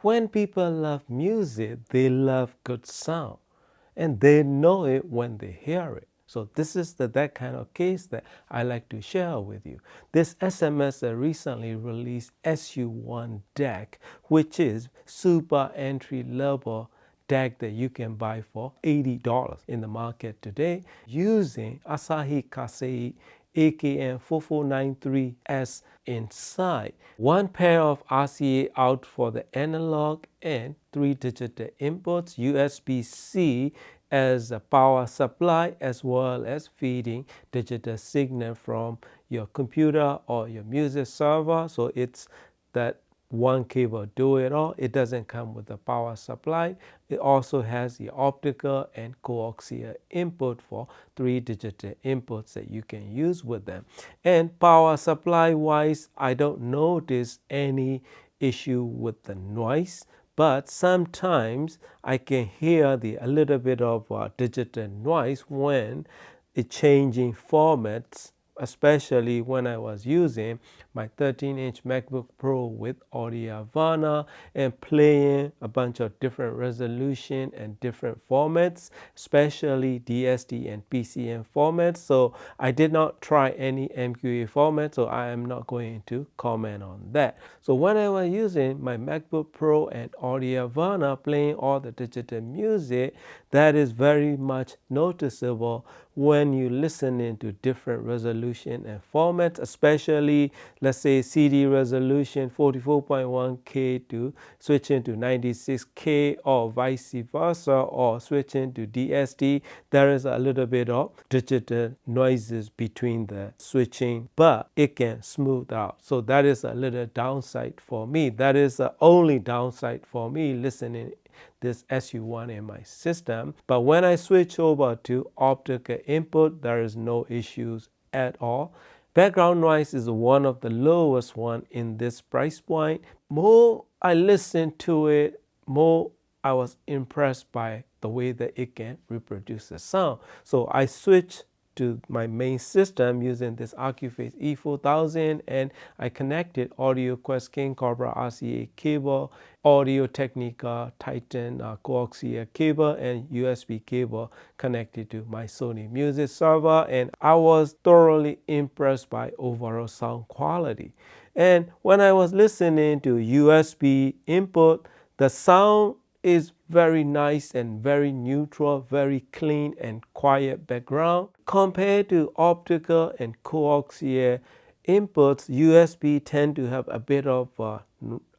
When people love music, they love good sound, and they know it when they hear it. So this is that kind of case that I like to share with you. This SMS recently released SU1 DAC, which is super entry level DAC that you can buy for $80 in the market today using Asahi Kasei AKM 4493S inside. One pair of RCA out for the analog and 3 digital inputs, USB-C as a power supply, as well as feeding digital signal from your computer or your music server. So it's that one cable do it all. It doesn't come with a power supply. It also has the optical and coaxial input for 3 digital inputs that you can use with them. And power supply wise, I don't notice any issue with the noise, but sometimes I can hear a little bit of digital noise when it's changing formats, especially when I was using my 13-inch MacBook Pro with Audio Havana and playing a bunch of different resolution and different formats, especially DSD and PCM formats. So I did not try any MQA format, so I am not going to comment on that. So when I was using my MacBook Pro and Audio Havana playing all the digital music, that is very much noticeable when you listen into different resolution and formats, especially let's say CD resolution 44.1K to switching to 96K or vice versa, or switching to DSD. There is a little bit of digital noises between the switching, but it can smooth out. So that is a little downside for me. That is the only downside for me listening this SU1 in my system. But when I switch over to optical input, there is no issues at all. Background noise is one of the lowest one in this price point. More I listened to it, more I was impressed by the way that it can reproduce the sound. So I switched to my main system using this Accuphase E4000, and I connected Audio Quest King Cobra RCA cable, Audio Technica Titan coaxial cable, and USB cable connected to my Sony Music server, and I was thoroughly impressed by overall sound quality. And when I was listening to USB input, the sound is very nice and very neutral, very clean and quiet background. Compared to optical and coaxial inputs, USB tend to have a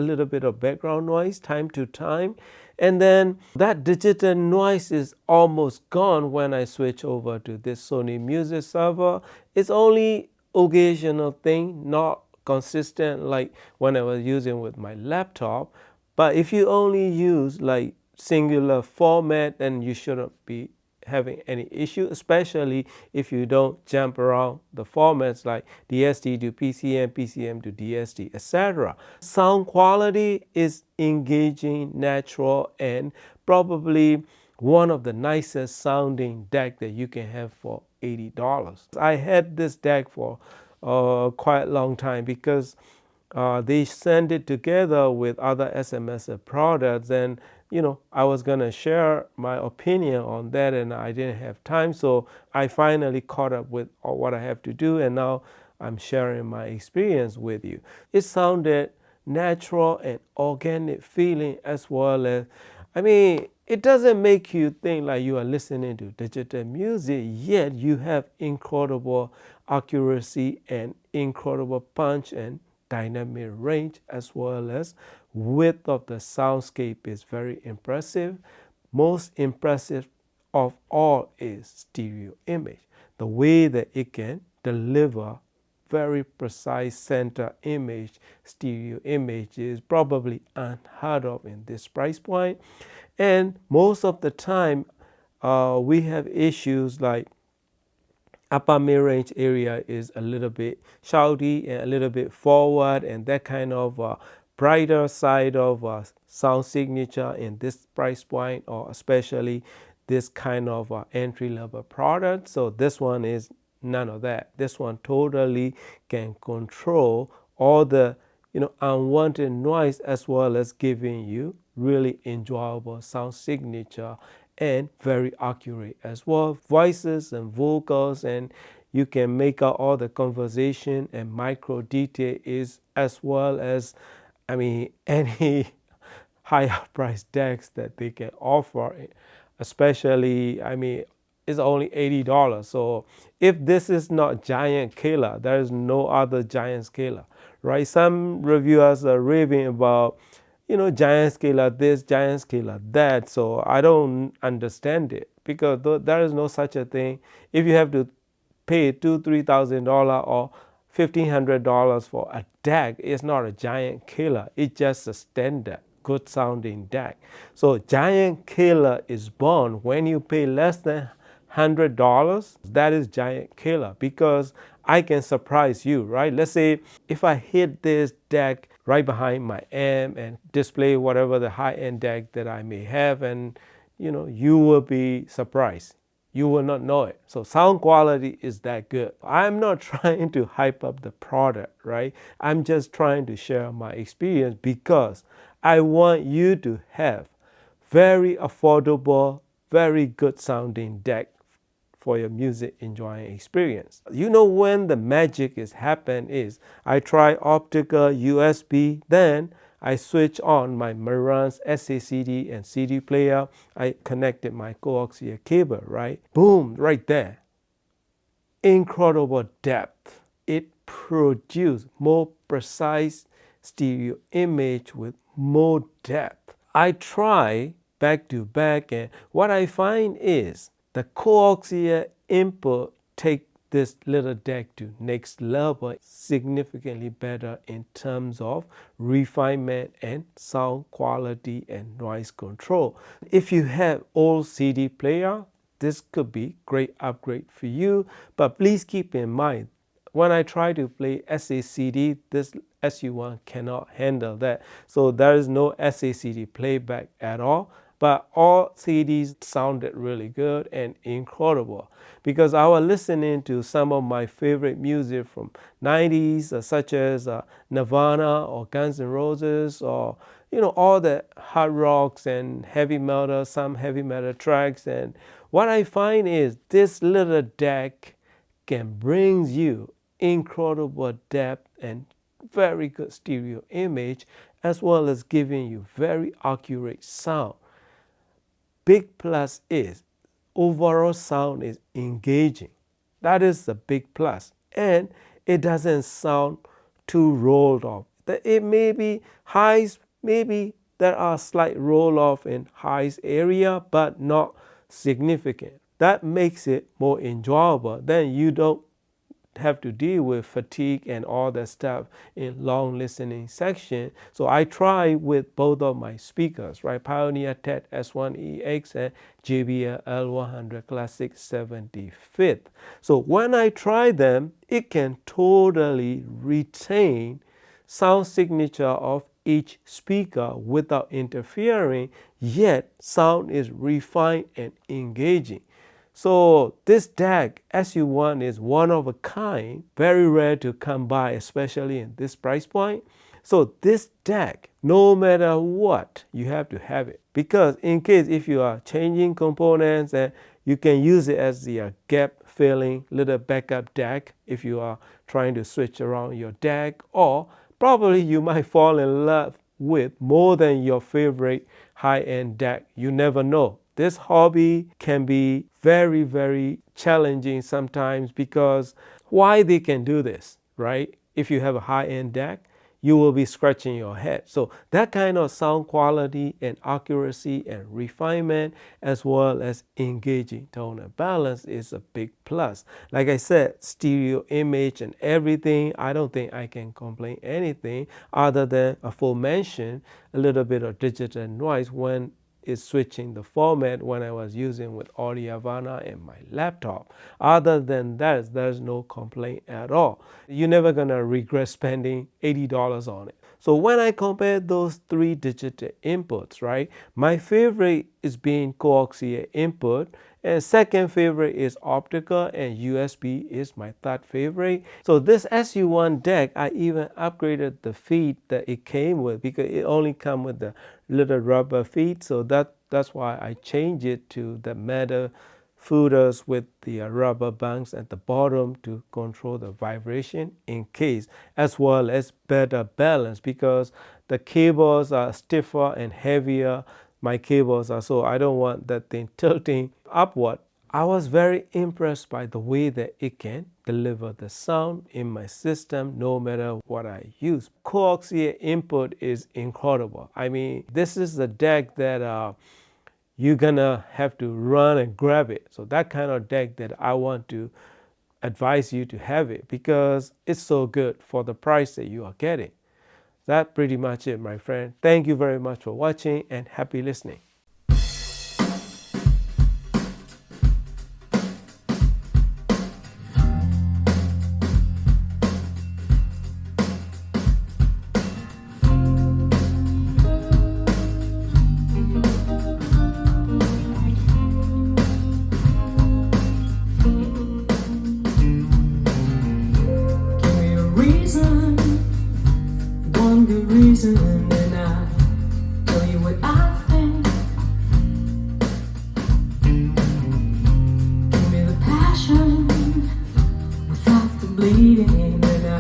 little bit of background noise time to time. And then that digital noise is almost gone when I switch over to this Sony Music server. It's only occasional thing, not consistent like when I was using with my laptop. But if you only use like singular format, then you shouldn't be having any issue, especially if you don't jump around the formats like DSD to PCM, PCM to DSD, etc. Sound quality is engaging, natural, and probably one of the nicest sounding DAC that you can have for $80. I had this DAC for quite a long time because they send it together with other SMS products, and I was gonna share my opinion on that, and I didn't have time, so I finally caught up with what I have to do, and now I'm sharing my experience with you. It sounded natural and organic feeling, as well as, it doesn't make you think like you are listening to digital music, yet you have incredible accuracy and incredible punch and dynamic range, as well as width of the soundscape is very impressive. Most impressive of all is stereo image. The way that it can deliver very precise center image, stereo image, is probably unheard of in this price point. And most of the time, we have issues like upper mid-range area is a little bit shouty and a little bit forward, and that kind of brighter side of sound signature in this price point, or especially this kind of entry-level product. So this one is none of that. This one totally can control all the unwanted noise, as well as giving you really enjoyable sound signature and very accurate as well. Voices and vocals, and you can make out all the conversation and micro detail is, as well as, any higher price decks that they can offer, especially, it's only $80. So if this is not giant killer, there is no other giant scaler, right? Some reviewers are raving about, giant scaler this, giant scaler that. So I don't understand it, because there is no such a thing. If you have to pay $2,000-3,000 or $1,500 for a DAC, it's not a giant killer. It's just a standard good sounding DAC. So giant killer is born when you pay less than $100. That is giant killer, because I can surprise you, right? Let's say if I hit this DAC right behind my amp and display whatever the high-end DAC that I may have, and you will be surprised. You will not know it. So sound quality is that good. I'm not trying to hype up the product, right? I'm just trying to share my experience, because I want you to have very affordable, very good sounding DAC for your music enjoying experience. When the magic is happen is I try optical USB, then I switch on my Marantz SACD and CD player. I connected my coaxial cable, right? Boom, right there. Incredible depth. It produced more precise stereo image with more depth. I try back to back, and what I find is the coaxial input take this little DAC to next level, significantly better in terms of refinement and sound quality and noise control. If you have old CD player, this could be great upgrade for you, but please keep in mind, when I try to play SACD, this SU1 cannot handle that. So there is no SACD playback at all. But all CDs sounded really good and incredible, because I was listening to some of my favorite music from 90s, such as Nirvana or Guns N' Roses, or all the hard rocks and heavy metal, some heavy metal tracks. And what I find is this little DAC can bring you incredible depth and very good stereo image, as well as giving you very accurate sound. Big plus is overall sound is engaging. That is the big plus. And it doesn't sound too rolled off. It may be highs, maybe there are slight roll off in highs area, but not significant. That makes it more enjoyable. Then you don't have to deal with fatigue and all that stuff in long listening section. So I try with both of my speakers, right? Pioneer TED S1EX and JBL L100 Classic 75th. So when I try them, it can totally retain sound signature of each speaker without interfering, yet sound is refined and engaging. So this DAC SU1 is one of a kind, very rare to come by, especially in this price point. So this DAC, no matter what, you have to have it, because in case if you are changing components, and you can use it as the gap filling little backup DAC if you are trying to switch around your DAC, or probably you might fall in love with more than your favorite high-end DAC. You never know. This hobby can be very, very challenging sometimes, because why they can do this, right? If you have a high-end DAC, you will be scratching your head. So that kind of sound quality and accuracy and refinement, as well as engaging tone and balance, is a big plus. Like I said, stereo image and everything, I don't think I can complain anything other than aforementioned a little bit of digital noise when is switching the format when I was using with Audio Havana and my laptop. Other than that, there's no complaint at all. You're never gonna regret spending $80 on it. So when I compare those three digital inputs, right, my favorite is being coaxial input, And second favorite is optical, and USB is my third favorite. So this SU1 deck, I even upgraded the feet that it came with because it only come with the little rubber feet. So that's why I changed it to the metal footers with the rubber bands at the bottom to control the vibration in case, as well as better balance because the cables are stiffer and heavier. My cables are, so I don't want that thing tilting upward. I was very impressed by the way that it can deliver the sound in my system no matter what I use. Coaxial input is incredible. I mean, this is the deck that you're gonna have to run and grab it. So that kind of deck that I want to advise you to have it because it's so good for the price that you are getting. That's pretty much it, my friend. Thank you very much for watching and happy listening. One good reason, and I tell you what I think. Give me the passion without the bleeding, and I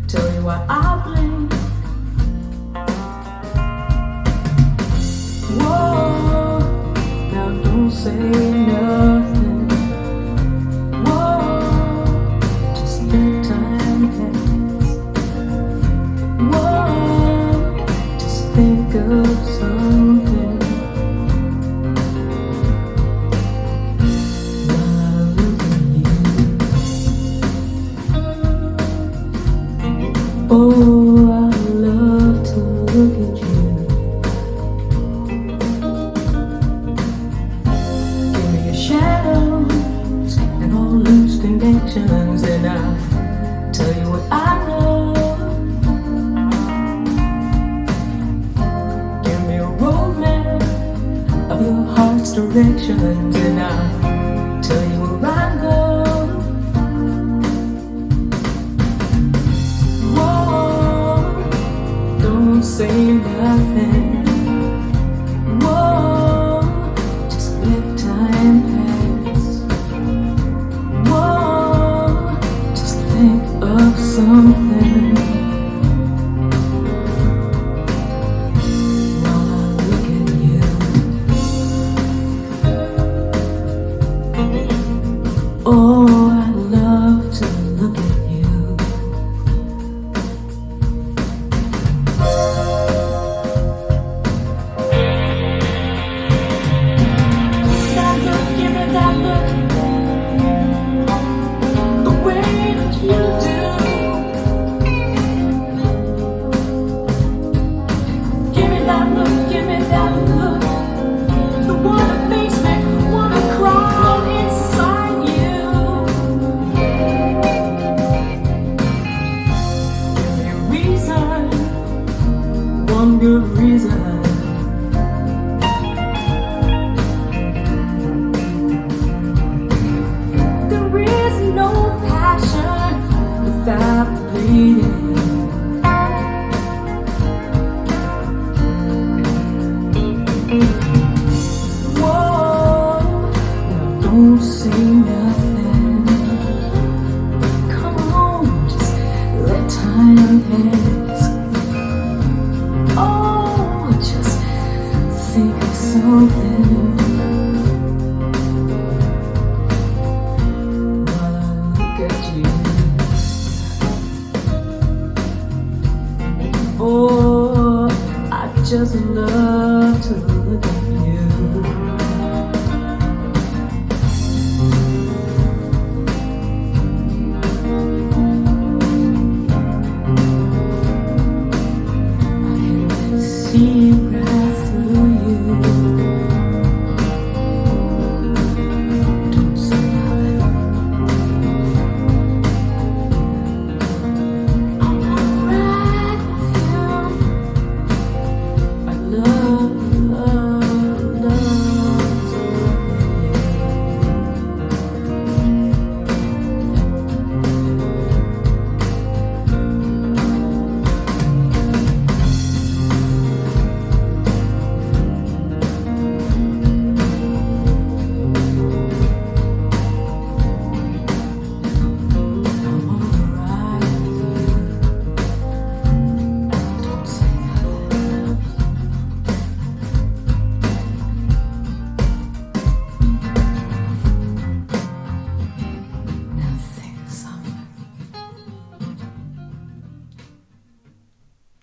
tell you why I blink. Whoa, now don't say nothing. Whoa, just let time pass. Think of something while I look at you. Oh, I love to look at you. Give me your shadows and all loose connections, and I'll tell you what I know. Your heart's directions, and I'll tell you where I go. Whoa, don't say nothing. Whoa, just let time pass. Whoa, just think of something. Oh, I love to look at you. That look, give me that look, the way that you do. Give me that look, give me that look, the one that makes me wanna crawl inside you. One good reason. There is no passion without bleeding. Whoa, now don't say nothing. Come on, just let time pass. Oh, just think of something while I look at you. Oh, I just love to look at you.